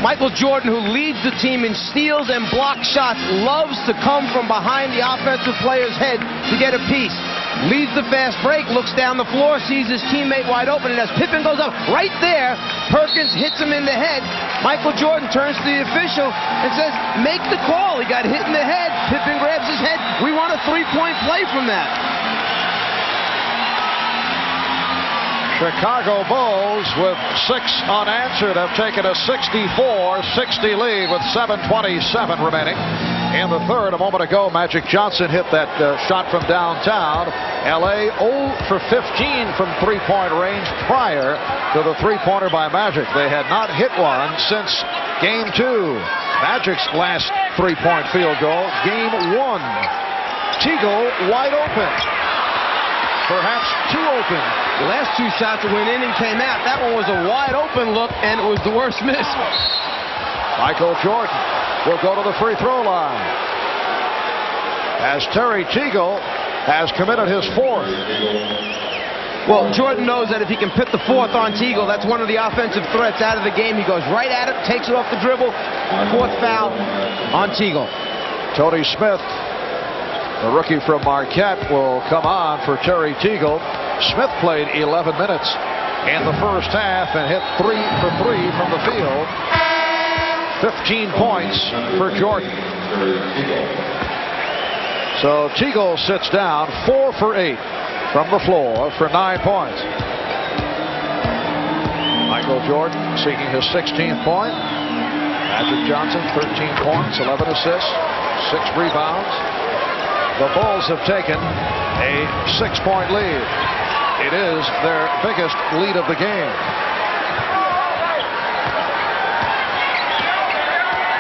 Michael Jordan, who leads the team in steals and block shots, loves to come from behind the offensive player's head to get a piece. Leads the fast break, looks down the floor, sees his teammate wide open, and as Pippen goes up right there, Perkins hits him in the head. Michael Jordan turns to the official and says, make the call. He got hit in the head. Pippen grabs his head. We want a three-point play from that. Chicago Bulls with 6 unanswered have taken a 64-60 lead with 7:27 remaining. In the third, a moment ago, Magic Johnson hit that shot from downtown. L.A. 0 for 15 from three-point range prior to the three-pointer by Magic. They had not hit one since Game 2. Magic's last three-point field goal, Game 1. Teagle wide open. Perhaps too open. The last 2 shots that went in and came out. That one was a wide open look, and it was the worst miss. Michael Jordan will go to the free throw line as Terry Teagle has committed his 4th. Well, Jordan knows that if he can put the 4th on Teagle, that's one of the offensive threats out of the game. He goes right at it, takes it off the dribble. 4th foul on Teagle. Tony Smith, the rookie from Marquette, will come on for Terry Teagle. Smith played 11 minutes in the first half and hit 3 for 3 from the field. 15 points for Jordan. So Teagle sits down 4 for 8 from the floor for 9 points. Michael Jordan seeking his 16th point. Magic Johnson 13 points, 11 assists, 6 rebounds. The Bulls have taken a 6-point lead. It is their biggest lead of the game.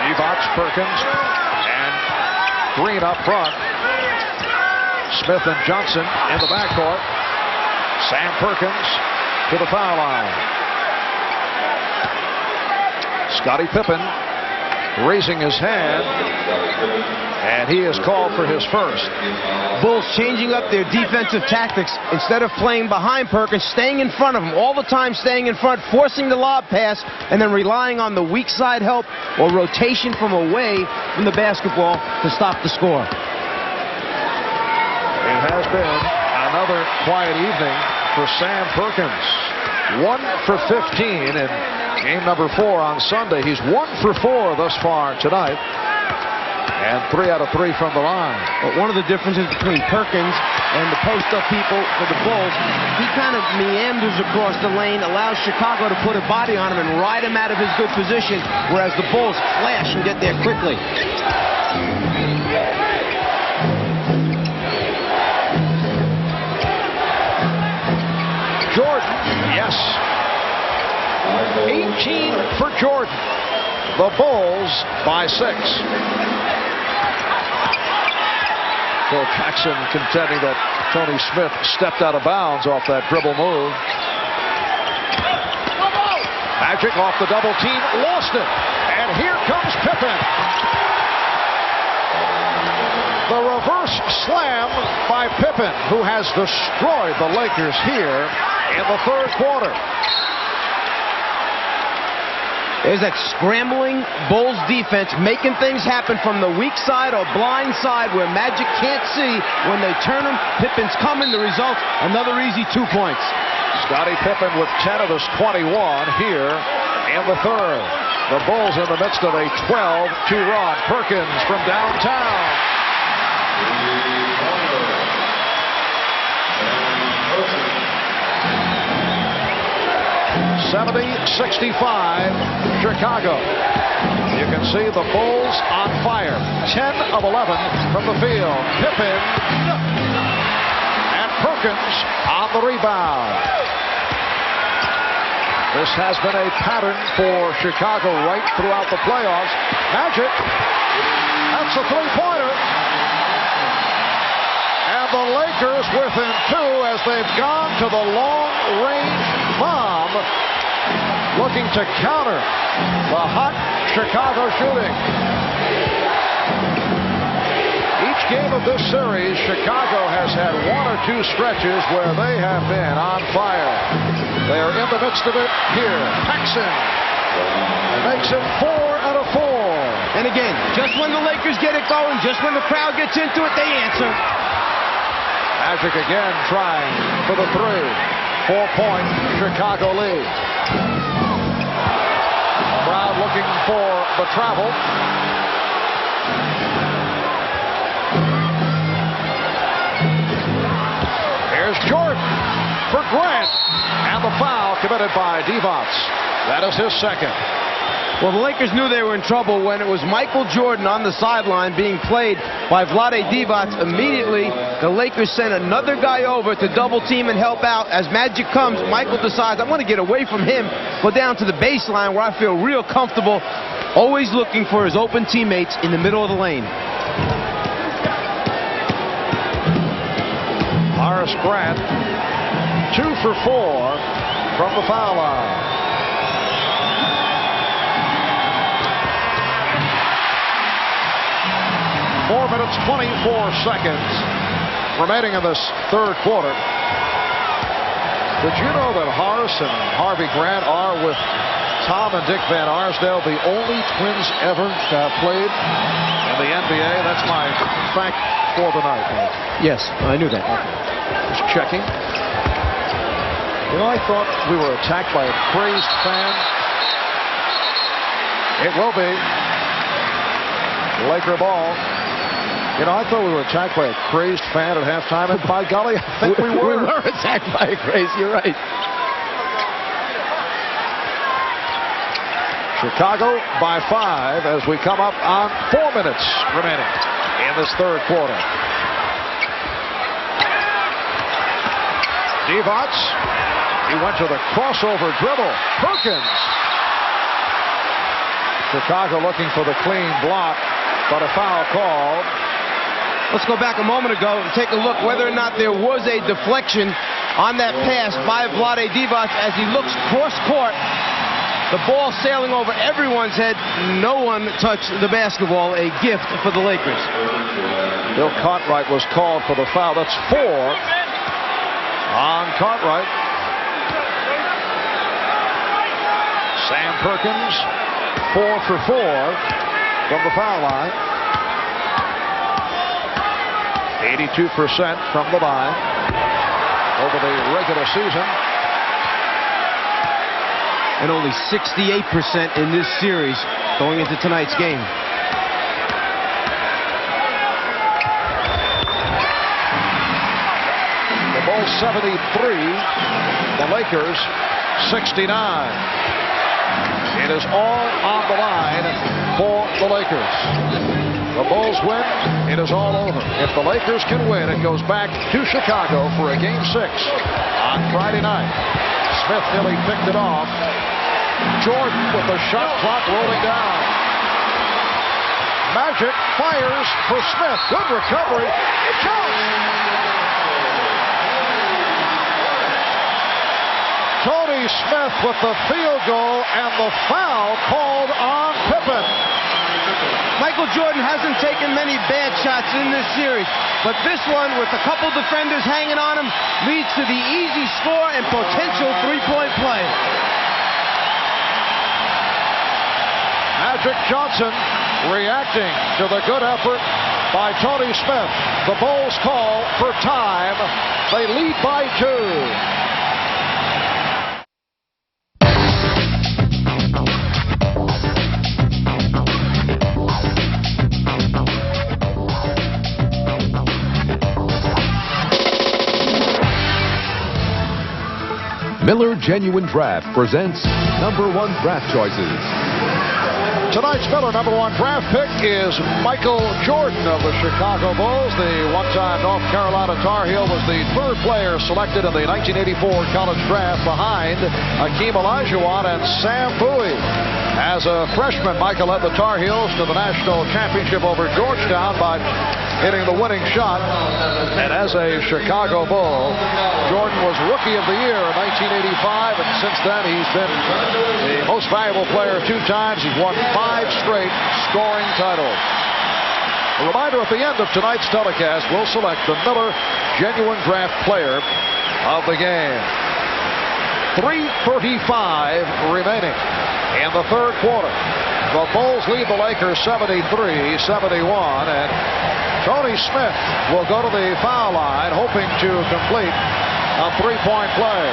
Evox, Perkins, and Green up front. Smith and Johnson in the backcourt. Sam Perkins to the foul line. Scottie Pippen raising his hand, and he is called for his first. Bulls changing up their defensive tactics. Instead of playing behind Perkins, staying in front of him, all the time staying in front, forcing the lob pass, and then relying on the weak side help or rotation from away from the basketball to stop the score. It has been another quiet evening for Sam Perkins. 1 for 15 in game number 4 on Sunday. He's 1 for 4 thus far tonight. And 3 out of 3 from the line. But one of the differences between Perkins and the post-up people for the Bulls, he kind of meanders across the lane, allows Chicago to put a body on him and ride him out of his good position, whereas the Bulls flash and get there quickly. Jordan, yes. 18 for Jordan. The Bulls by 6. Phil Jackson contending that Tony Smith stepped out of bounds off that dribble move. Magic off the double team, lost it. And here comes Pippen. The reverse slam by Pippen, who has destroyed the Lakers here in the third quarter. There's that scrambling Bulls defense making things happen from the weak side or blind side where Magic can't see. When they turn him, Pippen's coming. The result, another easy 2 points. Scottie Pippen with 10 of his 21 here in the third. The Bulls in the midst of a 12-2 run. Perkins from downtown. 70-65, Chicago. You can see the Bulls on fire. 10 of 11 from the field. Pippen and Perkins on the rebound. This has been a pattern for Chicago right throughout the playoffs. Magic, that's a three-pointer. And the Lakers within 2 as they've gone to the long-range bomb, looking to counter the hot Chicago shooting. Each game of this series, Chicago has had 1 or 2 stretches where they have been on fire. They are in the midst of it here. Paxson Makes it 4 out of 4. And again, just when the Lakers get it going, just when the crowd gets into it, they answer. Magic again trying for the 3. 4-point Chicago lead. Crowd looking for the travel. Here's Jordan for Grant. And the foul committed by Divac. That is his second. Well, the Lakers knew they were in trouble when it was Michael Jordan on the sideline being played by Vlade Divac. Immediately, the Lakers sent another guy over to double team and help out. As Magic comes, Michael decides, I'm going to get away from him, go down to the baseline where I feel real comfortable, always looking for his open teammates in the middle of the lane. Horace Grant, 2 for 4 from the foul line. 4 minutes, 24 seconds remaining in this third quarter. Did you know that Horace and Harvey Grant are, with Tom and Dick Van Arsdale, the only twins ever played in the NBA? That's my fact for the night. Yes, I knew that. Just checking. You know, I thought we were attacked by a crazed fan. It will be. Laker ball. You know, I thought we were attacked by a crazed fan at halftime, and by golly, I think we were. We were attacked by a craze, you're right. Chicago by 5 as we come up on 4 minutes remaining in this third quarter. Divac, he went to the crossover dribble. Perkins. Chicago looking for the clean block, but a foul called. Let's go back a moment ago and take a look whether or not there was a deflection on that pass by Vlade Divac as he looks cross-court. The ball sailing over everyone's head. No one touched the basketball. A gift for the Lakers. Bill Cartwright was called for the foul. That's 4 on Cartwright. Sam Perkins, 4 for 4 from the foul line. 82% from the line over the regular season. And only 68% in this series going into tonight's game. The Bulls 73, the Lakers 69. It is all on the line for the Lakers. The Bulls win, it is all over. If the Lakers can win, it goes back to Chicago for a Game 6 on Friday night. Smith nearly picked it off. Jordan with the shot clock rolling down. Magic fires for Smith. Good recovery. It counts. Tony Smith with the field goal and the foul called on Pippen. Michael Jordan hasn't taken many bad shots in this series, but this one, with a couple defenders hanging on him, leads to the easy score and potential three-point play. Magic Johnson reacting to the good effort by Tony Smith. The Bulls call for time. They lead by 2. Miller Genuine Draft presents number 1 draft choices. Tonight's Miller number 1 draft pick is Michael Jordan of the Chicago Bulls. The one-time North Carolina Tar Heel was the 3rd player selected in the 1984 college draft behind Hakeem Olajuwon and Sam Bowie. As a freshman, Michael led the Tar Heels to the national championship over Georgetown by hitting the winning shot. And as a Chicago Bull, Jordan was Rookie of the Year in 1985, and since then he's been the most valuable player 2 times. He's won 5 straight scoring titles. A reminder, at the end of tonight's telecast, we'll select the Miller Genuine Draft Player of the game. 3:35 remaining. in the third quarter. The Bulls lead the Lakers 73-71, and Tony Smith will go to the foul line, hoping to complete a three-point play.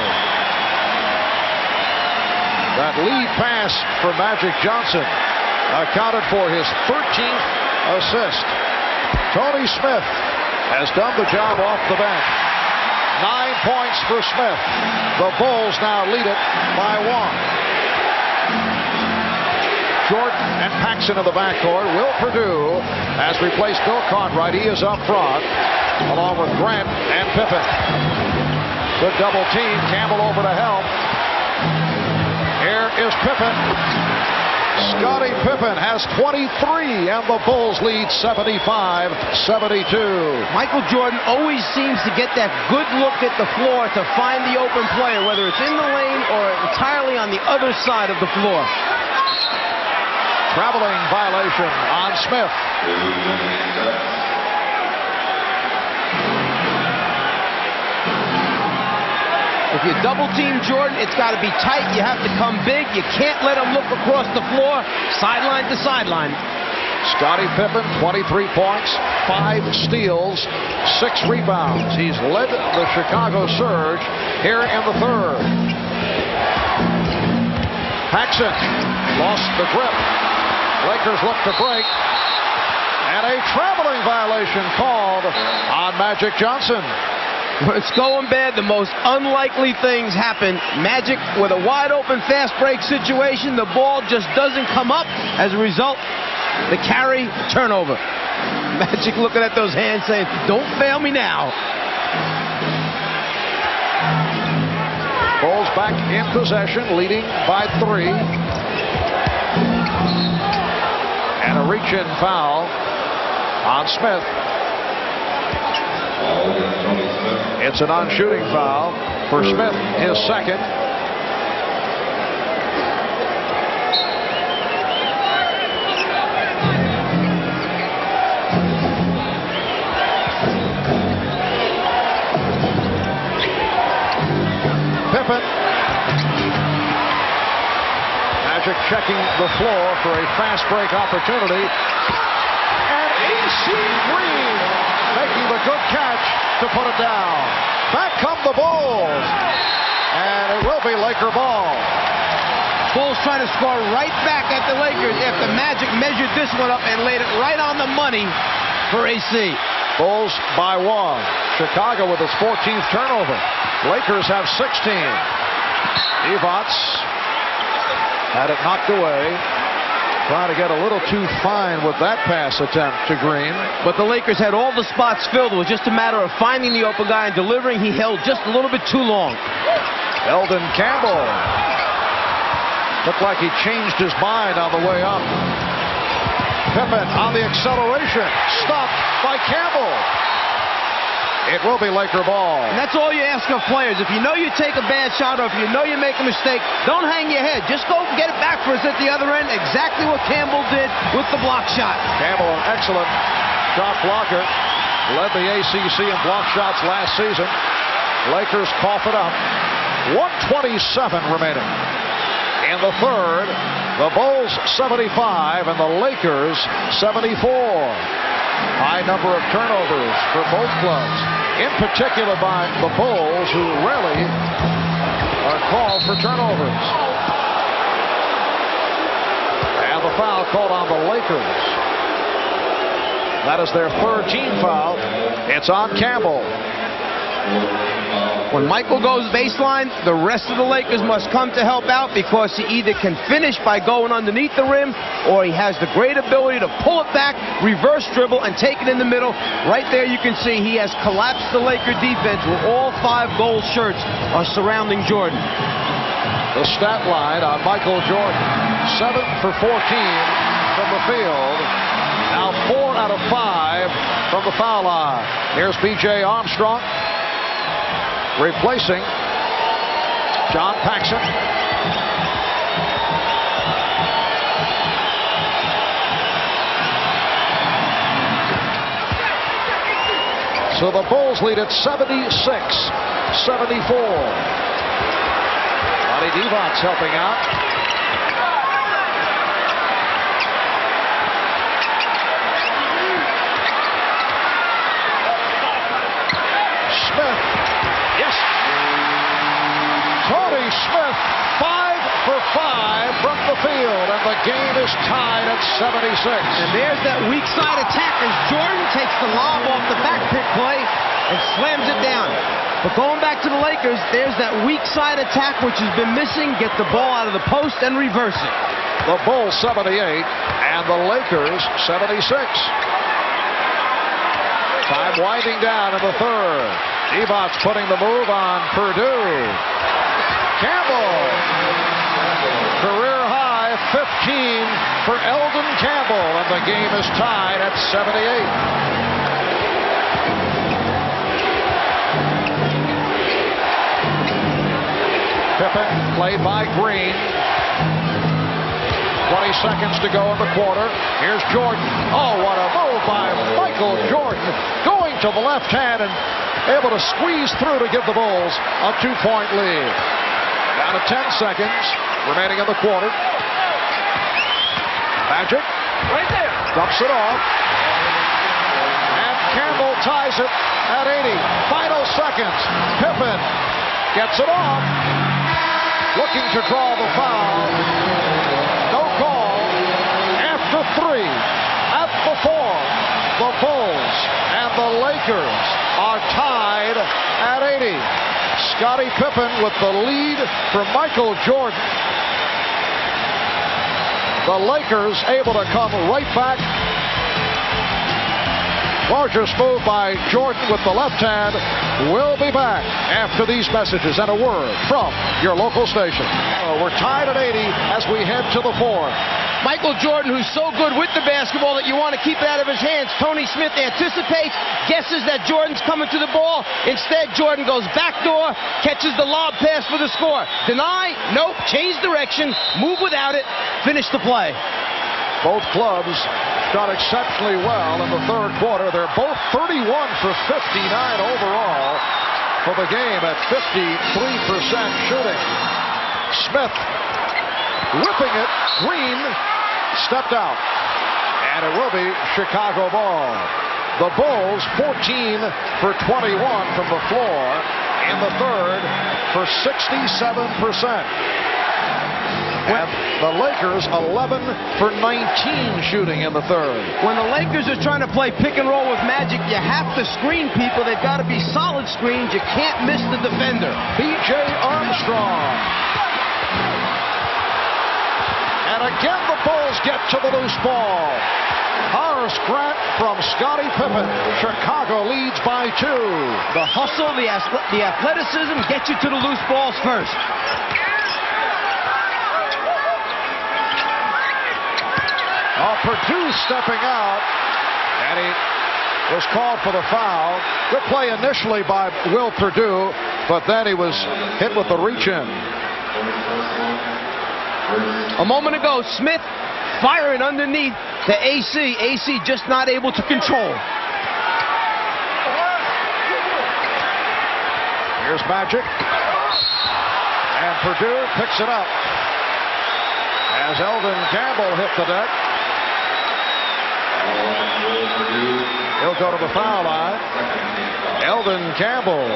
That lead pass for Magic Johnson accounted for his 13th assist. Tony Smith has done the job off the bench. 9 points for Smith. The Bulls now lead it by 1. Jordan and Paxson in the backcourt. Will Perdue has replaced Bill Cartwright. He is up front, along with Grant and Pippen. Good double team. Campbell over to help. Here is Pippen. Scottie Pippen has 23, and the Bulls lead 75-72. Michael Jordan always seems to get that good look at the floor to find the open player, whether it's in the lane or entirely on the other side of the floor. Traveling violation on Smith. If you double team Jordan, it's got to be tight. You have to come big. You can't let him look across the floor, sideline to sideline. Scottie Pippen, 23 points, 5 steals, 6 rebounds. He's led the Chicago Surge here in the third. Paxson lost the grip. Lakers look to break. And a traveling violation called on Magic Johnson. When it's going bad, the most unlikely things happen. Magic with a wide open fast break situation. The ball just doesn't come up. As a result, the carry, turnover. Magic looking at those hands saying, don't fail me now. Bulls back in possession, leading by 3. And a reach-in foul on Smith. It's a non-shooting foul for Smith, his second. Pippen. Magic checking the floor for a fast break opportunity. And A.C. Green making the good catch to put it down. Back come the Bulls. And it will be Laker ball. Bulls trying to score right back at the Lakers after Magic measured this one up and laid it right on the money for AC. Bulls by 1. Chicago with its 14th turnover. Lakers have 16. Evots had it knocked away. Trying to get a little too fine with that pass attempt to Green. But the Lakers had all the spots filled. It was just a matter of finding the open guy and delivering. He held just a little bit too long. Eldon Campbell. Looked like he changed his mind on the way up. Pippen on the acceleration. Stopped by Campbell. It will be Laker ball. And that's all you ask of players. If you know you take a bad shot or if you know you make a mistake, don't hang your head. Just go get it back for us at the other end. Exactly what Campbell did with the block shot. Campbell, an excellent shot blocker. Led the ACC in block shots last season. Lakers cough it up. 1:27 remaining. In the third, the Bulls 75 and the Lakers 74. High number of turnovers for both clubs, in particular by the Bulls, who rarely are called for turnovers. And the foul called on the Lakers. That is their third team foul. It's on Campbell. When Michael goes baseline, the rest of the Lakers must come to help out because he either can finish by going underneath the rim or he has the great ability to pull it back, reverse dribble, and take it in the middle. Right there you can see he has collapsed the Laker defense where all 5 gold shirts are surrounding Jordan. The stat line on Michael Jordan, 7 for 14 from the field. Now 4 out of 5 from the foul line. Here's B.J. Armstrong replacing John Paxson. So the Bulls lead at 76-74. Lonnie Divac helping out. Smith 5 for 5 from the field, and the game is tied at 76. And there's that weak side attack as Jordan takes the lob off the back pick play and slams it down. But going back to the Lakers, there's that weak side attack which has been missing. Get the ball out of the post and reverse it. The Bulls 78 and the Lakers 76. Time winding down in the third. Divac putting the move on Purdue. Campbell. Career high 15 for Eldon Campbell, and the game is tied at 78. Pippen played by Green. 20 seconds to go in the quarter. Here's Jordan. Oh, what a move by Michael Jordan. Going to the left hand and able to squeeze through to give the Bulls a 2-point lead. Down to 10 seconds remaining in the quarter. Magic. Right there. Dumps it off. And Campbell ties it at 80. Final seconds. Pippen gets it off. Looking to draw the foul. No call. After 3. At the 4. The Bulls and the Lakers are tied at 80. Scottie Pippen with the lead for Michael Jordan. The Lakers able to come right back. Gorgeous move by Jordan with the left hand. We'll be back after these messages and a word from your local station. We're tied at 80 as we head to the 4th. Michael Jordan, who's so good with the basketball that you want to keep it out of his hands. Tony Smith anticipates, guesses that Jordan's coming to the ball. Instead, Jordan goes backdoor, catches the lob pass for the score. Deny, nope, change direction, move without it, finish the play. Both clubs shot exceptionally well in the third quarter. They're both 31 for 59 overall for the game at 53% shooting. Smith whipping it. Green stepped out. And it will be Chicago ball. The Bulls 14 for 21 from the floor in the third for 67%. And the Lakers 11 for 19 shooting in the third. When the Lakers are trying to play pick and roll with Magic, you have to screen people. They've got to be solid screens. You can't miss the defender. B.J. Armstrong. And again the Bulls get to the loose ball. Horace Grant from Scottie Pippen. Chicago leads by 2. The hustle, the athleticism get you to the loose balls first. Purdue stepping out, and he was called for the foul. Good play initially by Will Purdue, but then he was hit with the reach-in. A moment ago, Smith firing underneath the AC. AC just not able to control. Here's Magic. And Purdue picks it up as Eldon Campbell hit the deck. He'll go to the foul line. Eldon Campbell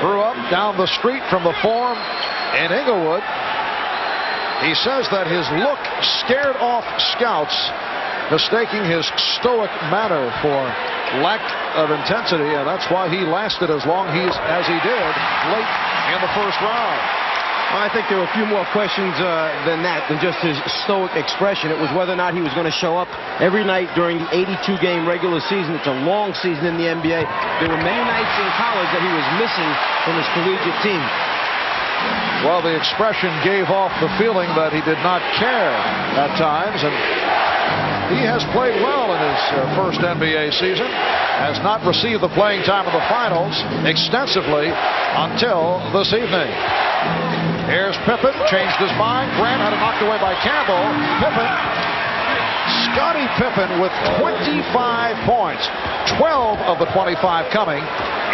grew up down the street from the Forum in Inglewood. He says that his look scared off scouts, mistaking his stoic manner for lack of intensity, and that's why he lasted as long as he did late in the first round. I think there were a few more questions than that, than just his stoic expression. It was whether or not he was going to show up every night during the 82-game regular season. It's a long season in the NBA. There were many nights in college that he was missing from his collegiate team. Well, the expression gave off the feeling that he did not care at times, and he has played well in his first NBA season, has not received the playing time of the finals extensively until this evening. Here's Pippen, changed his mind. Grant had it knocked away by Campbell. Pippen. Scottie Pippen with 25 points. 12 of the 25 coming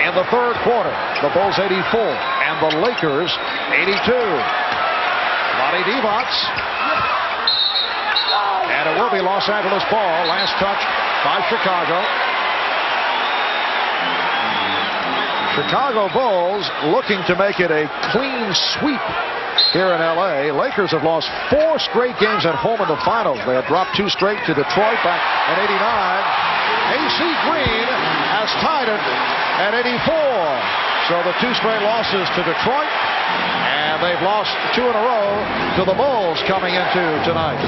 in the third quarter. The Bulls 84 and the Lakers 82. Lonnie Divac. And it will be Los Angeles ball. Last touch by Chicago. Chicago Bulls looking to make it a clean sweep here in L.A. Lakers have lost 4 straight games at home in the finals. They had dropped 2 straight to Detroit back in '89. AC Green has tied it at 84. So the 2 straight losses to Detroit, and they've lost 2 in a row to the Bulls coming into tonight.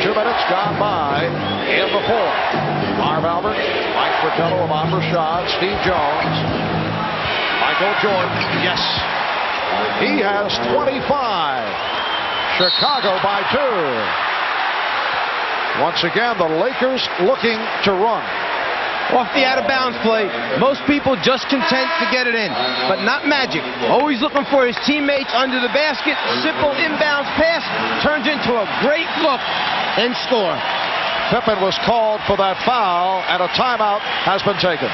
2 minutes gone by in the fourth. Marv Albert, Mike Fratello, Ahmad Rashad, Steve Jones, Michael Jordan. Yes, he has 25. Chicago by 2. Once again, the Lakers looking to run. Off the out-of-bounds play, most people just content to get it in, but not Magic. Always looking for his teammates under the basket. Simple inbounds pass turns into a great look and score. Pippen was called for that foul, and a timeout has been taken.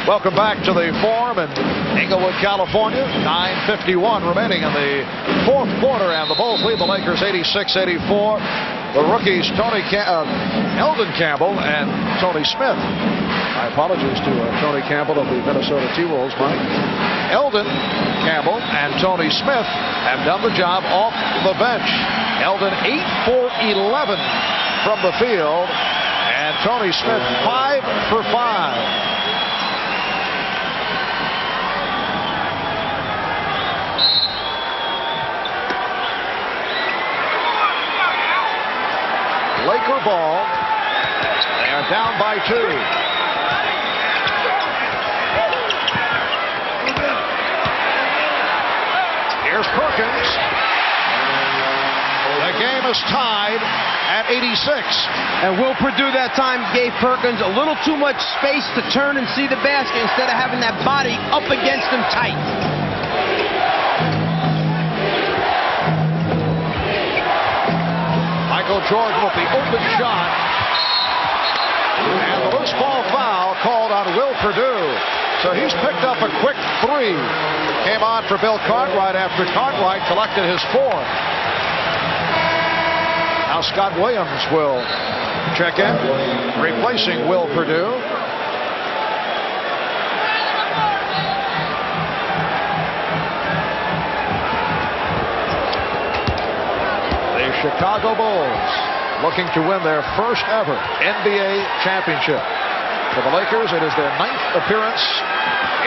Welcome back to the Forum in Inglewood, California. 9:51 remaining in the fourth quarter, and the Bulls lead the Lakers 86-84. The rookies, Eldon Campbell and Tony Smith. My apologies to Tony Campbell of the Minnesota T-Wolves, Mike. Eldon Campbell and Tony Smith have done the job off the bench. Eldon 8 for 11 from the field, and Tony Smith 5 for 5. Laker ball. They are down by 2. Here's Perkins. The game is tied at 86. And Will Perdue that time gave Perkins a little too much space to turn and see the basket instead of having that body up against him tight. Michael Jordan with the open shot. And the loose ball foul called on Will Perdue. So he's picked up a quick 3. Came on for Bill Cartwright after Cartwright collected his 4th. Now Scott Williams will check in, replacing Will Perdue. Chicago Bulls looking to win their first ever NBA championship. For the Lakers, it is their 9th appearance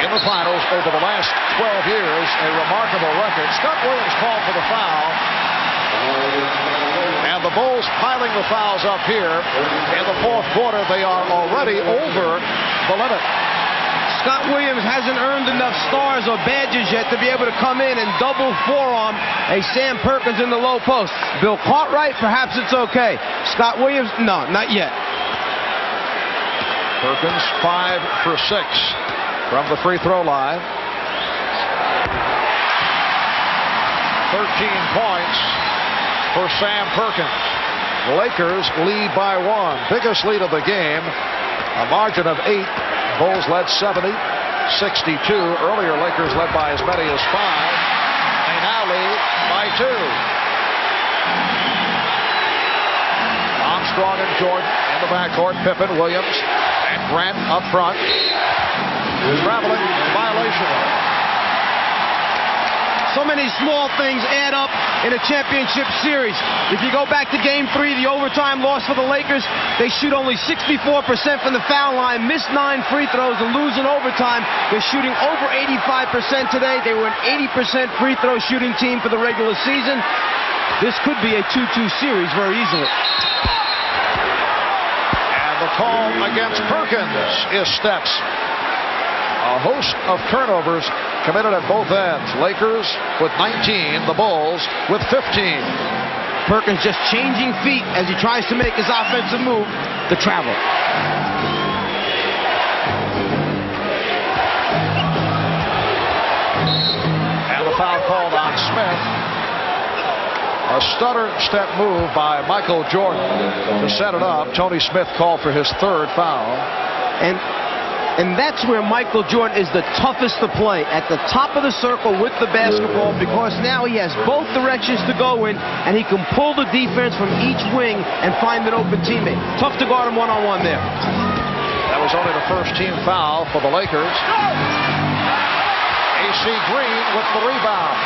in the finals over the last 12 years, a remarkable record. Scott Williams called for the foul, and the Bulls piling the fouls up here. In the fourth quarter, they are already over the limit. Scott Williams hasn't earned enough stars or badges yet to be able to come in and double forearm a Sam Perkins in the low post. Bill Cartwright, perhaps it's okay. Scott Williams, no, not yet. Perkins 5 for 6 from the free throw line. 13 points for Sam Perkins. The Lakers lead by 1. Biggest lead of the game. A margin of 8. Bulls led 70-62. Earlier, Lakers led by as many as 5. They now lead by 2. Armstrong and Jordan in the backcourt. Pippen, Williams, and Grant up front. Traveling in violation. So many small things add up in a championship series. If you go back to Game 3, the overtime loss for the Lakers, they shoot only 64% from the foul line, miss 9 free throws, and lose in overtime. They're shooting over 85% today. They were an 80% free throw shooting team for the regular season. This could be a 2-2 series very easily. And the call against Perkins is steps. A host of turnovers committed at both ends. Lakers with 19, the Bulls with 15. Perkins just changing feet as he tries to make his offensive move, the travel. And the foul called on Smith. A stutter step move by Michael Jordan to set it up. Tony Smith called for his 3rd foul. And that's where Michael Jordan is the toughest to play, at the top of the circle with the basketball, because now he has both directions to go in, and he can pull the defense from each wing and find an open teammate. Tough to guard him one-on-one there. That was only the first team foul for the Lakers. AC Green with the rebound.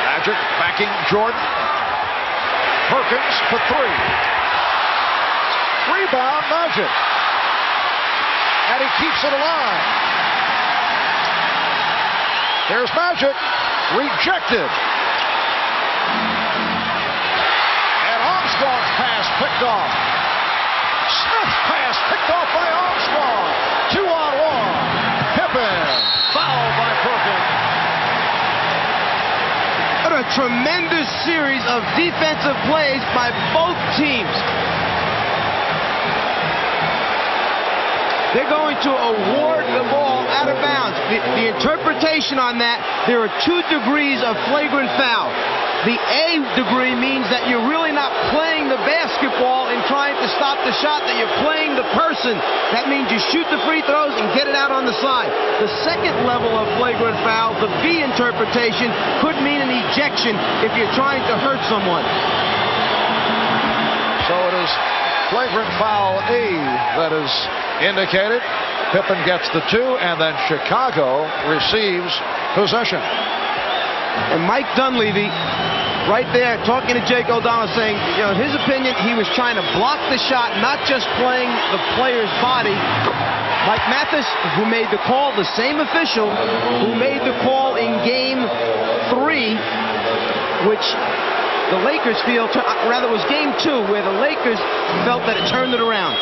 Magic backing Jordan. Perkins for three. Rebound Magic. And he keeps it alive. There's Magic. Rejected. And Armstrong's pass picked off. Smith's pass picked off by Armstrong. 2-on-1. Pippen. Fouled by Perkins. What a tremendous series of defensive plays by both teams. They're going to award the ball out of bounds. The interpretation on that, there are 2 degrees of flagrant foul. The A degree means that you're really not playing the basketball and trying to stop the shot, that you're playing the person. That means you shoot the free throws and get it out on the side. The second level of flagrant foul, the B interpretation, could mean an ejection if you're trying to hurt someone. So it is flagrant foul A that is indicated. Pippen gets the 2, and then Chicago receives possession. And Mike Dunleavy, right there, talking to Jake O'Donnell, saying, you know, in his opinion, he was trying to block the shot, not just playing the player's body. Mike Mathis, who made the call, the same official who made the call in Game 3, which the Lakers feel, rather it was Game 2, where the Lakers felt that it turned it around.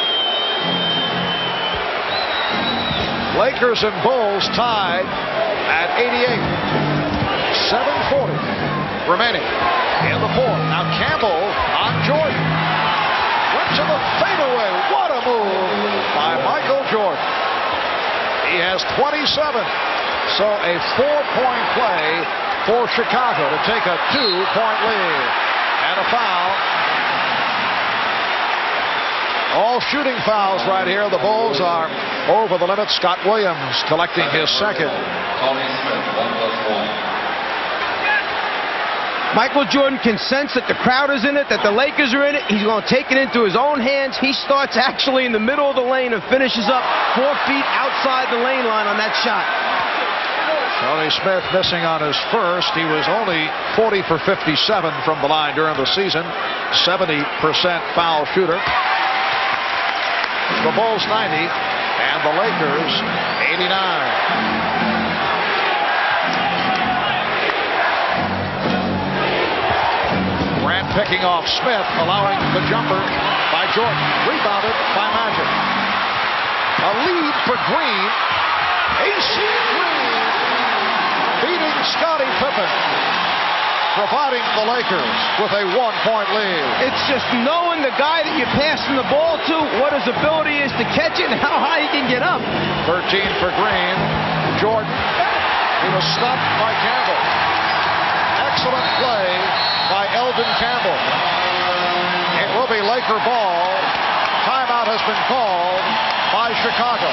Lakers and Bulls tied at 88. 7:40 remaining in the fourth. Now Campbell on Jordan. Went to the fadeaway. What a move by Michael Jordan. He has 27. So a 4-point play for Chicago to take a 2-point lead. And a foul. All shooting fouls right here. The Bulls are over the limit. Scott Williams collecting his second. Michael Jordan can sense that the crowd is in it, that the Lakers are in it. He's going to take it into his own hands. He starts actually in the middle of the lane and finishes up 4 feet outside the lane line on that shot. Tony Smith missing on his first. He was only 40 for 57 from the line during the season. 70% foul shooter. The Bulls 90 and the Lakers 89. Grant picking off Smith, allowing the jumper by Jordan. Rebounded by Magic. A lead for Green. AC Green beating Scottie Pippen, providing the Lakers with a 1-point lead. It's just knowing the guy that you're passing the ball to, what his ability is to catch it and how high he can get up. 13 for Green. Jordan. He was stopped by Campbell. Excellent play by Eldon Campbell. It will be Laker ball. Timeout has been called by Chicago.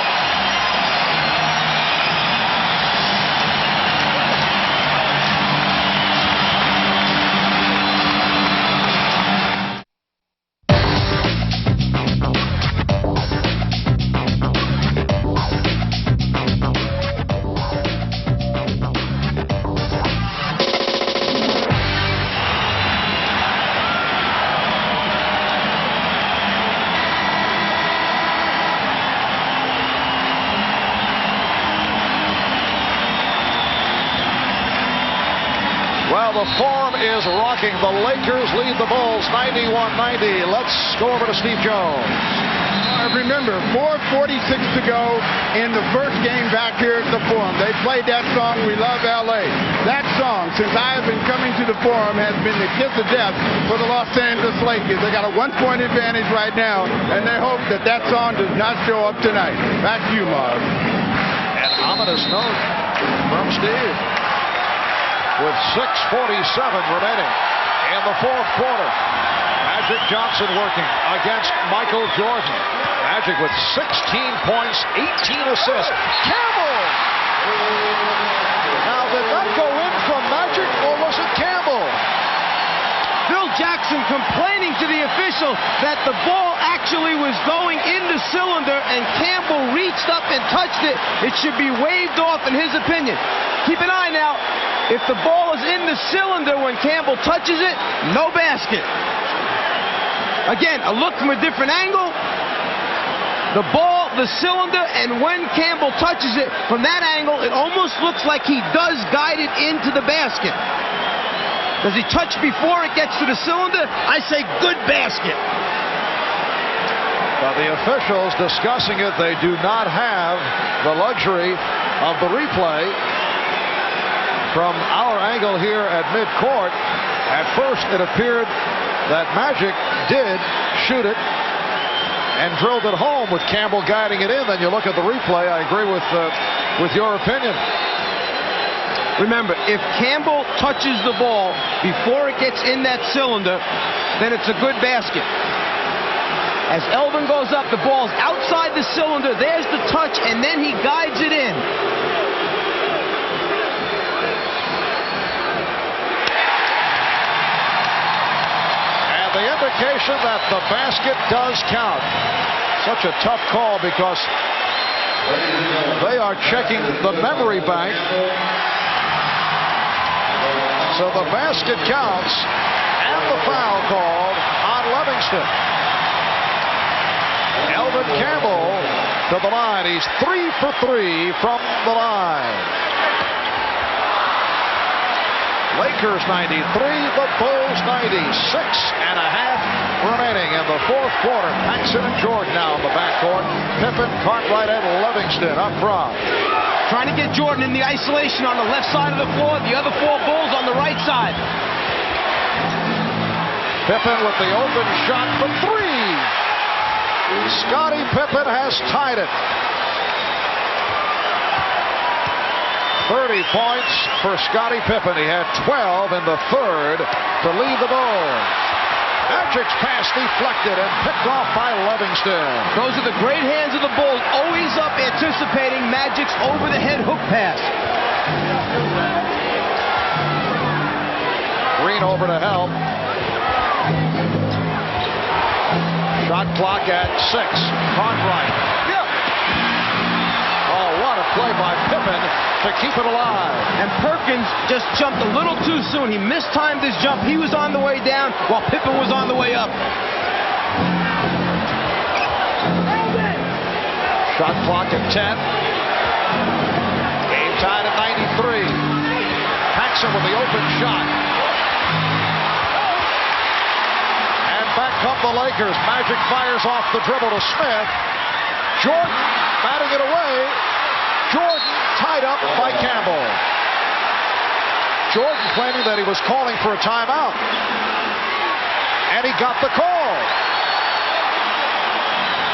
The Forum is rocking. The Lakers lead the Bulls 91-90. Let's go over to Steve Jones. Remember, 4:46 to go in the first game back here at the Forum. They played that song, We Love L.A. That song, since I have been coming to the Forum, has been the kiss of death for the Los Angeles Lakers. They got a 1-point advantage right now, and they hope that that song does not show up tonight. Back to you, Marv. An ominous note from Steve. With 6:47 remaining in the fourth quarter. Magic Johnson working against Michael Jordan. Magic with 16 points, 18 assists. Campbell! Now, did that go in from Magic, or was it Campbell? Phil Jackson complaining to the official that the ball actually was going in the cylinder and Campbell reached up and touched it. It should be waved off in his opinion. Keep an eye now. If the ball is in the cylinder when Campbell touches it, no basket. Again, a look from a different angle. The ball, the cylinder, and when Campbell touches it from that angle, it almost looks like he does guide it into the basket. Does he touch before it gets to the cylinder? I say good basket. But the officials discussing it, they do not have the luxury of the replay. From our angle here at midcourt, at first it appeared that Magic did shoot it and drilled it home with Campbell guiding it in. Then you look at the replay, I agree with your opinion. Remember, if Campbell touches the ball before it gets in that cylinder, then it's a good basket. As Elvin goes up, the ball's outside the cylinder. There's the touch, and then he guides it in. The indication that the basket does count. Such a tough call because they are checking the memory bank. So the basket counts and the foul called on Livingston. Elvin Campbell to the line. He's 3 for 3 from the line. Lakers 93, the Bulls 90. 6.5 remaining in the fourth quarter. Paxson and Jordan now in the backcourt. Pippen, Cartwright, and Livingston up front. Trying to get Jordan in the isolation on the left side of the floor. The other 4 Bulls on the right side. Pippen with the open shot for 3. Scottie Pippen has tied it. 30 points for Scottie Pippen. He had 12 in the third to lead the Bulls. Magic's pass deflected and picked off by Livingston. Those are the great hands of the Bulls, always up anticipating Magic's over-the-head hook pass. Green over to help. Shot clock at 6. Cartwright. Oh, what a play by Pippen to keep it alive. And Perkins just jumped a little too soon. He mistimed his jump. He was on the way down while Pippen was on the way up. Shot clock at 10. Game tied at 93. Paxson with the open shot. And back come the Lakers. Magic fires off the dribble to Smith. Jordan batting it away. Jordan tied up by Campbell. Jordan claiming that he was calling for a timeout. And he got the call.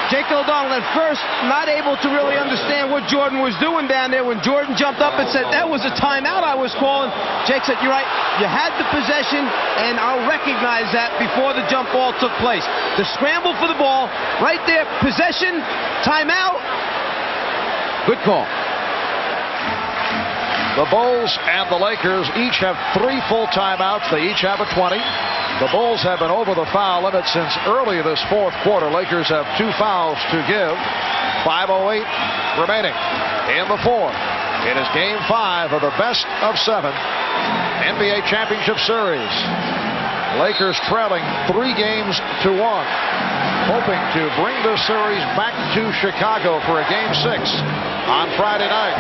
Jake O'Donnell at first not able to really understand what Jordan was doing down there. When Jordan jumped up and said, that was a timeout I was calling, Jake said, you're right, you had the possession, and I'll recognize that before the jump ball took place. The scramble for the ball, right there, possession, timeout, good call. The Bulls and the Lakers each have 3 full timeouts. They each have a 20. The Bulls have been over the foul limit since early this fourth quarter. Lakers have 2 fouls to give. 5:08 remaining in the fourth. It is game 5 of the best of 7 NBA Championship Series. Lakers trailing 3 games to 1. Hoping to bring the series back to Chicago for a game 6 on Friday night.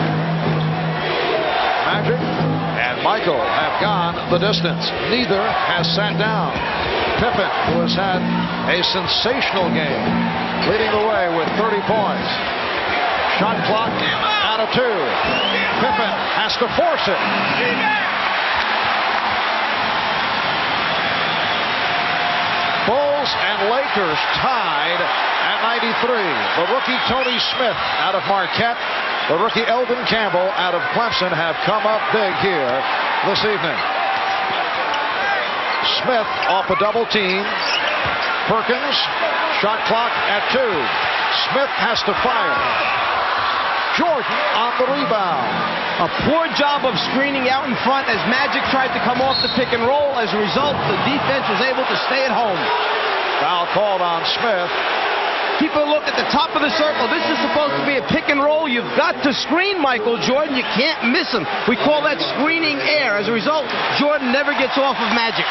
Magic and Michael have gone the distance. Neither has sat down. Pippen, who has had a sensational game, leading the way with 30 points. Shot clock out of 2. Pippen has to force it. Bulls and Lakers tied at 93. The rookie Tony Smith out of Marquette. The rookie Elvin Campbell out of Clemson have come up big here this evening. Smith off a double team. Perkins, shot clock at 2. Smith has to fire. Jordan on the rebound. A poor job of screening out in front as Magic tried to come off the pick and roll. As a result, the defense was able to stay at home. Foul called on Smith. Keep a look at the top of the circle. This is supposed to be a pick and roll. You've got to screen Michael Jordan. You can't miss him. We call that screening air. As a result, Jordan never gets off of Magic.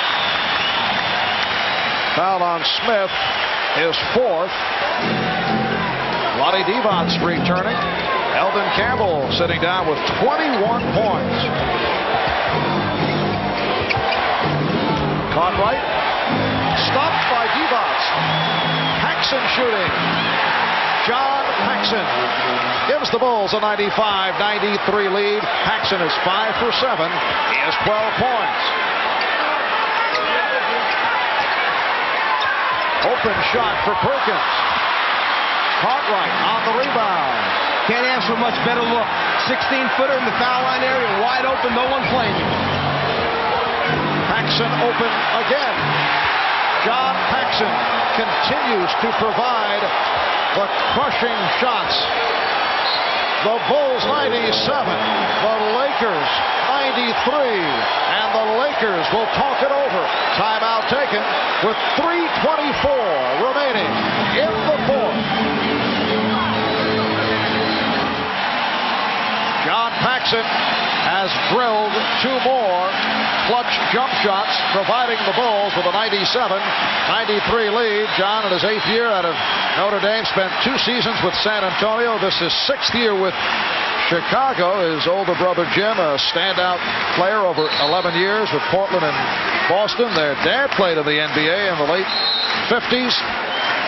Foul on Smith, his fourth. Lonnie Devon's returning. Eldon Campbell sitting down with 21 points. Caught right. Stopped by Devon. Paxson shooting. John Paxson gives the Bulls a 95-93 lead. Paxson is 5 for 7. He has 12 points. Open shot for Perkins. Caught right on the rebound. Can't ask for much better look. 16-footer in the foul line area, wide open, no one playing him. Paxson open again. John Paxson continues to provide the crushing shots. The Bulls 97, the Lakers 93, and the Lakers will talk it over. Timeout taken with 3:24 remaining in the fourth. John Paxson has drilled 2 more clutch jump shots, providing the Bulls with a 97-93 lead. John, in his 8th year out of Notre Dame, spent 2 seasons with San Antonio. This is 6th year with Chicago. His older brother Jim, a standout player over 11 years with Portland and Boston. Their dad played in the NBA in the late 50s.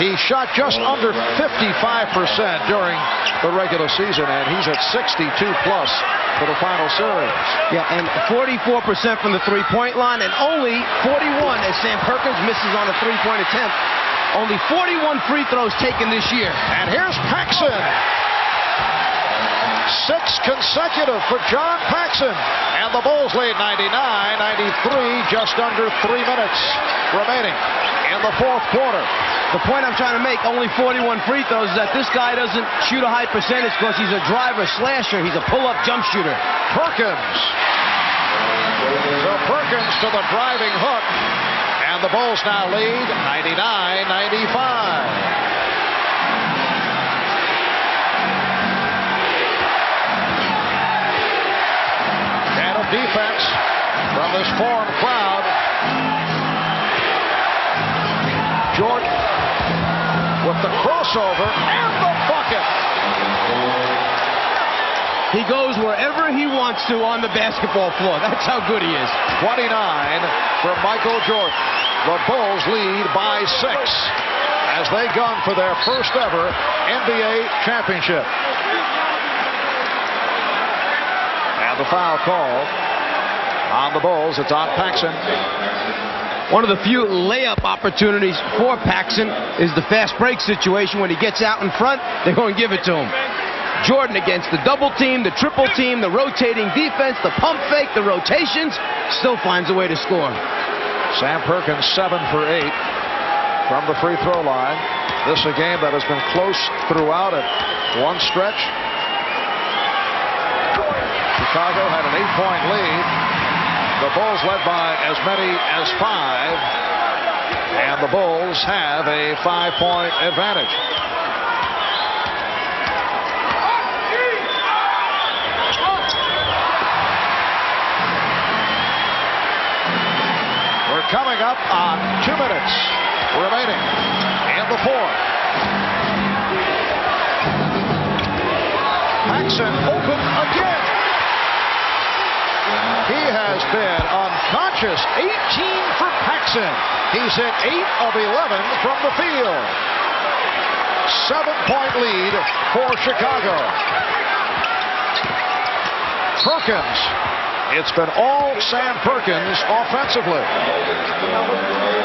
He shot just under 55% during the regular season, and he's at 62+ for the final series. Yeah, and 44% from the three-point line, and only 41 as Sam Perkins misses on a three-point attempt. Only 41 free throws taken this year. And here's Paxson. 6 consecutive for John Paxson. And the Bulls lead 99-93, just under 3 minutes remaining in the fourth quarter. The point I'm trying to make, only 41 free throws, is that this guy doesn't shoot a high percentage because he's a driver slasher. He's a pull-up jump shooter. Perkins. So Perkins to the driving hook. And the Bulls now lead 99-95. And a defense from this formed crowd. Jordan with the crossover and the bucket. He goes wherever he wants to on the basketball floor. That's how good he is. 29 for Michael Jordan. The Bulls lead by 6 as they gun for their first ever NBA championship. And the foul call on the Bulls. It's on Paxson. One of the few layup opportunities for Paxson is the fast break situation. When he gets out in front, they're going to give it to him. Jordan against the double team, the triple team, the rotating defense, the pump fake, the rotations, still finds a way to score. Sam Perkins 7 for 8 from the free throw line. This a game that has been close throughout at one stretch. Chicago had an 8-point lead. The Bulls led by as many as 5, and the Bulls have a 5-point advantage. We're coming up on 2 minutes remaining in the fourth. Paxson open again. He has been unconscious. 18 for Paxson. He's hit 8 of 11 from the field. 7-point lead for Chicago. Perkins. It's been all Sam Perkins offensively.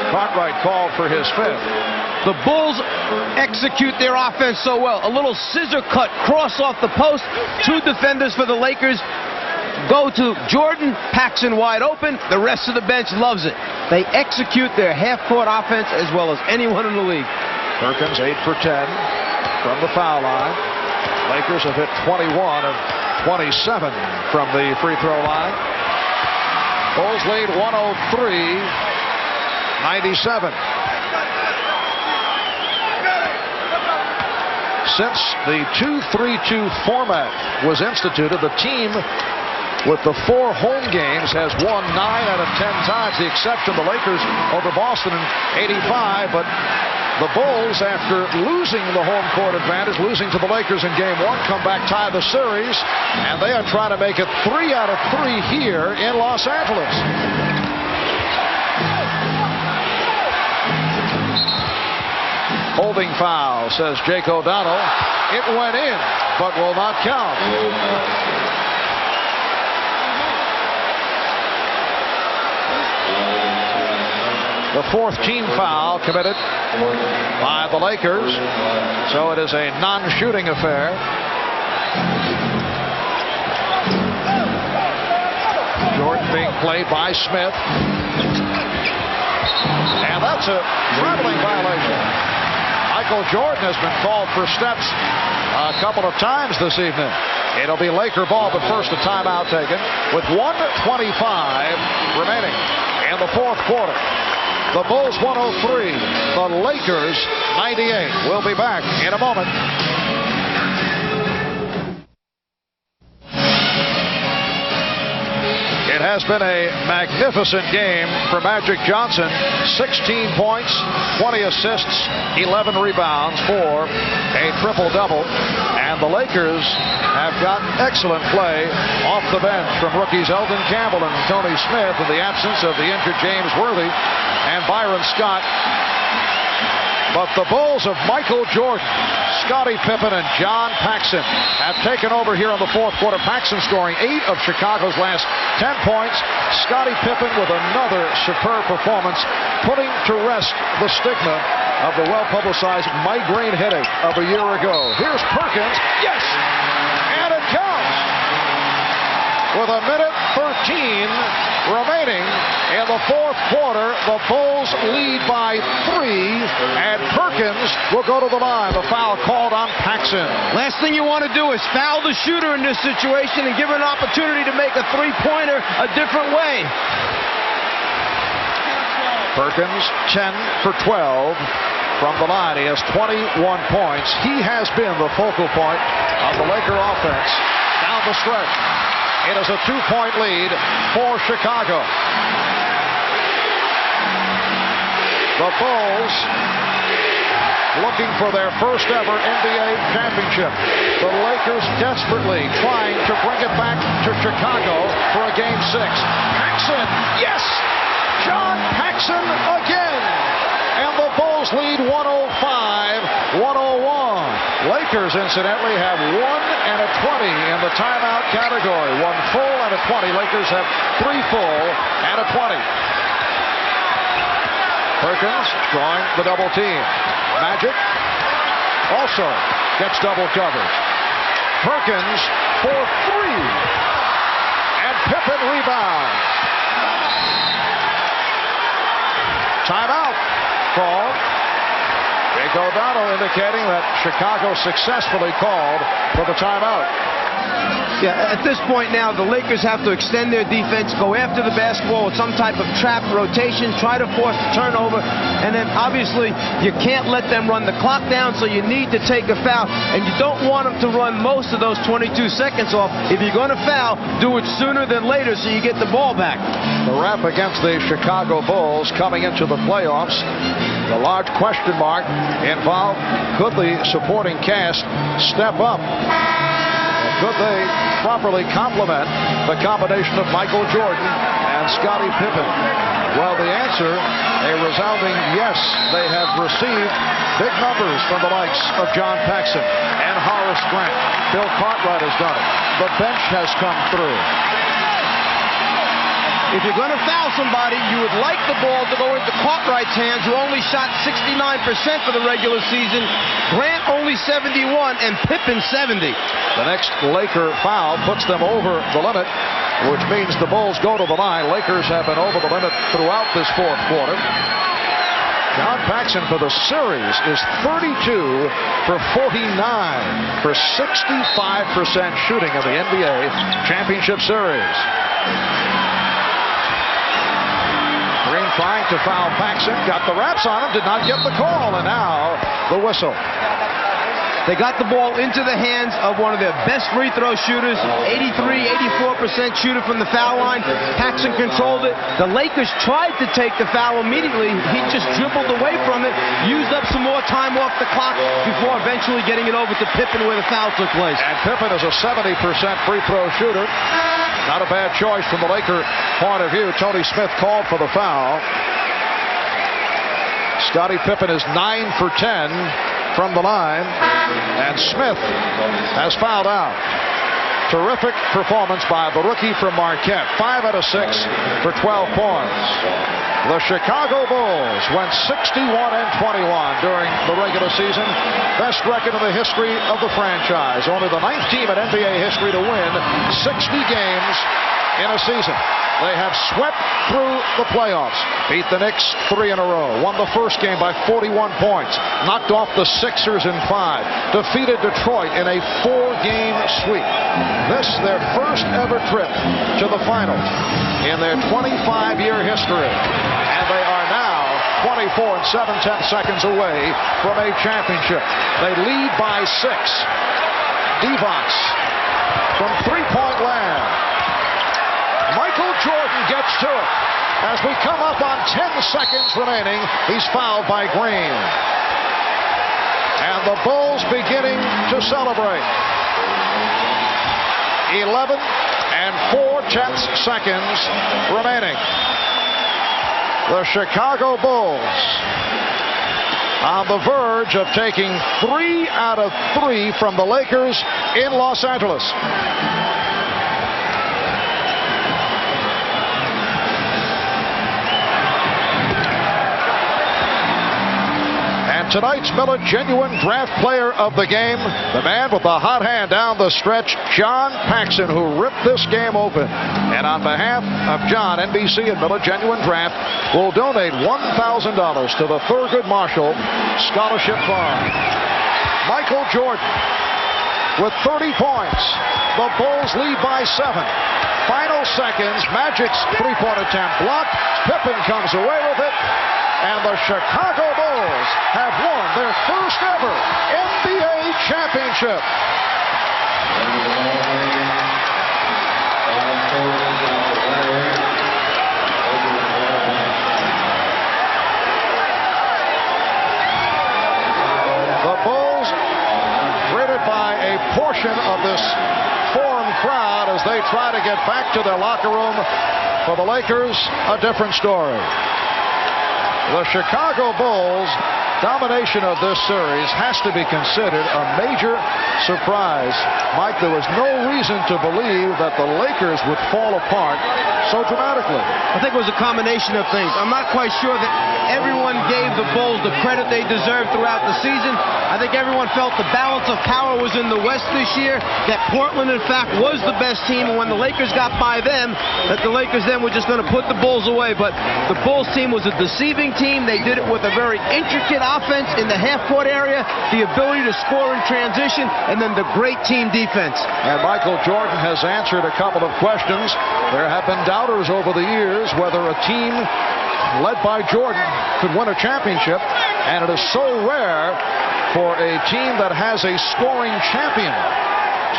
Cartwright called for his 5th. The Bulls execute their offense so well. A little scissor cut cross off the post. 2 defenders for the Lakers go to Jordan. Paxson wide open. The rest of the bench loves it. They execute their half-court offense as well as anyone in the league. Perkins 8 for 10 from the foul line. Lakers have hit 21 of 27 from the free throw line. Bulls lead 103-97. Since the 2-3-2 format was instituted, the team with the 4 home games has won 9 out of 10 times. The exception, the Lakers over Boston in '85, but the Bulls, after losing the home court advantage, losing to the Lakers in Game 1, come back, tie the series, and they are trying to make it 3 out of 3 here in Los Angeles. Holding foul, says Jake O'Donnell. It went in, but will not count. The 4th team foul committed by the Lakers, so it is a non-shooting affair. Jordan being played by Smith, and that's a traveling violation. Michael Jordan has been called for steps a couple of times this evening. It'll be Laker ball, but first a timeout taken with 1:25 remaining in the 4th quarter. The Bulls 103, the Lakers 98. We'll be back in a moment. It has been a magnificent game for Magic Johnson. 16 points, 20 assists, 11 rebounds for a triple-double. And the Lakers have got excellent play off the bench from rookies Elton Campbell and Tony Smith in the absence of the injured James Worthy and Byron Scott. But the Bulls of Michael Jordan, Scottie Pippen, and John Paxson have taken over here in the 4th quarter. Paxson scoring 8 of Chicago's last 10 points. Scottie Pippen with another superb performance, putting to rest the stigma of the well-publicized migraine headache of a year ago. Here's Perkins. Yes! And it counts! With a minute 13 remaining in the 4th quarter, the Bulls lead by 3, and Perkins will go to the line. The foul called on Paxson. Last thing you want to do is foul the shooter in this situation and give him an opportunity to make a three-pointer a different way. Perkins 10 for 12 from the line. He has 21 points. He has been the focal point of the Laker offense down the stretch. It is a 2-point lead for Chicago. The Bulls looking for their first ever NBA championship. The Lakers desperately trying to bring it back to Chicago for a Game 6. Paxson, yes! John Paxson again! And the Bulls lead 105-101. Lakers, incidentally, have 1 and a 20 in the timeout category. 1 full and a 20. Lakers have 3 full and a 20. Perkins drawing the double team. Magic also gets double coverage. Perkins for 3. And Pippen rebounds. Timeout called. Jake O'Donnell indicating that Chicago successfully called for the timeout. Yeah, at this point now, the Lakers have to extend their defense, go after the basketball with some type of trap rotation, try to force the turnover, and then obviously you can't let them run the clock down, so you need to take a foul, and you don't want them to run most of those 22 seconds off. If you're going to foul, do it sooner than later so you get the ball back. The rap against the Chicago Bulls coming into the playoffs. The large question mark involved, could the supporting cast step up? Could they properly complement the combination of Michael Jordan and Scottie Pippen? Well, the answer, a resounding yes. They have received big numbers from the likes of John Paxson and Horace Grant. Bill Cartwright has done it. The bench has come through. If you're going to foul somebody, you would like the ball to go into Cartwright's hands, who only shot 69% for the regular season. Grant only 71, and Pippen 70. The next Laker foul puts them over the limit, which means the Bulls go to the line. Lakers have been over the limit throughout this 4th quarter. John Paxson for the series is 32 for 49. for 65% shooting in the NBA Championship Series. Green trying to foul Paxson, got the wraps on him, did not get the call, and now the whistle. They got the ball into the hands of one of their best free throw shooters, 84% shooter from the foul line. Paxson controlled it. The Lakers tried to take the foul immediately. He just dribbled away from it, used up some more time off the clock before eventually getting it over to Pippen where the foul took place. And Pippen is a 70% free throw shooter. Not a bad choice from the Laker point of view. Tony Smith called for the foul. Scottie Pippen is 9 for 10 from the line, and Smith has fouled out. Terrific performance by the rookie from Marquette. 5 out of 6 for 12 points. The Chicago Bulls went 61-21 during the regular season. Best record in the history of the franchise. Only the 9th team in NBA history to win 60 games in a season. They have swept through the playoffs. Beat the Knicks 3 in a row. Won the first game by 41 points. Knocked off the Sixers in 5. Defeated Detroit in a 4-game sweep. This their first ever trip to the finals in their 25-year history. And they are now 24 and 7/10 seconds away from a championship. They lead by 6. Divac from three-point land. Michael Jordan gets to it. As we come up on 10 seconds remaining, he's fouled by Green. And the Bulls beginning to celebrate. 11 and 4/10 seconds remaining. The Chicago Bulls on the verge of taking 3 out of 3 from the Lakers in Los Angeles. Tonight's Miller Genuine Draft Player of the Game, the man with the hot hand down the stretch, John Paxson, who ripped this game open. And on behalf of John, NBC and Miller Genuine Draft will donate $1,000 to the Thurgood Marshall Scholarship Fund. Michael Jordan with 30 points. The Bulls lead by 7. Final seconds, Magic's three-point attempt blocked. Pippen comes away with it. And the Chicago Bulls have won their first ever NBA championship. The Bulls greeted by a portion of this Forum crowd as they try to get back to their locker room. For the Lakers, a different story. The Chicago Bulls' domination of this series has to be considered a major surprise. Mike, there was no reason to believe that the Lakers would fall apart so dramatically. I think it was a combination of things. I'm not quite sure that everyone gave the Bulls the credit they deserved throughout the season. I think everyone felt the balance of power was in the West this year, that Portland, in fact, was the best team, and when the Lakers got by them, that the Lakers then were just going to put the Bulls away. But the Bulls team was a deceiving team. They did it with a very intricate offense in the half-court area, the ability to score in transition, and then the great team defense. And Michael Jordan has answered a couple of questions. There have been doubters over the years whether a team led by Jordan could win a championship, and it is so rare for a team that has a scoring champion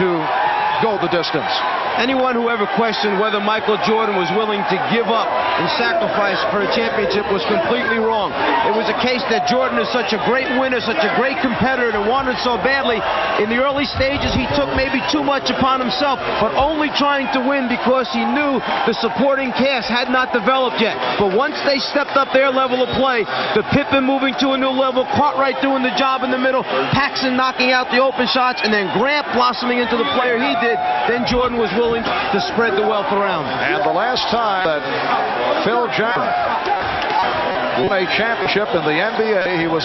to go the distance. Anyone who ever questioned whether Michael Jordan was willing to give up and sacrifice for a championship was completely wrong. It was a case that Jordan is such a great winner, such a great competitor, and wanted so badly. In the early stages, he took maybe too much upon himself, but only trying to win because he knew the supporting cast had not developed yet. But once they stepped up their level of play, the Pippen moving to a new level, Cartwright doing the job in the middle, Paxson knocking out the open shots, and then Grant blossoming into the player he did, then Jordan was willing to spread the wealth around. And the last time that Phil Jackson won a championship in the NBA, he was a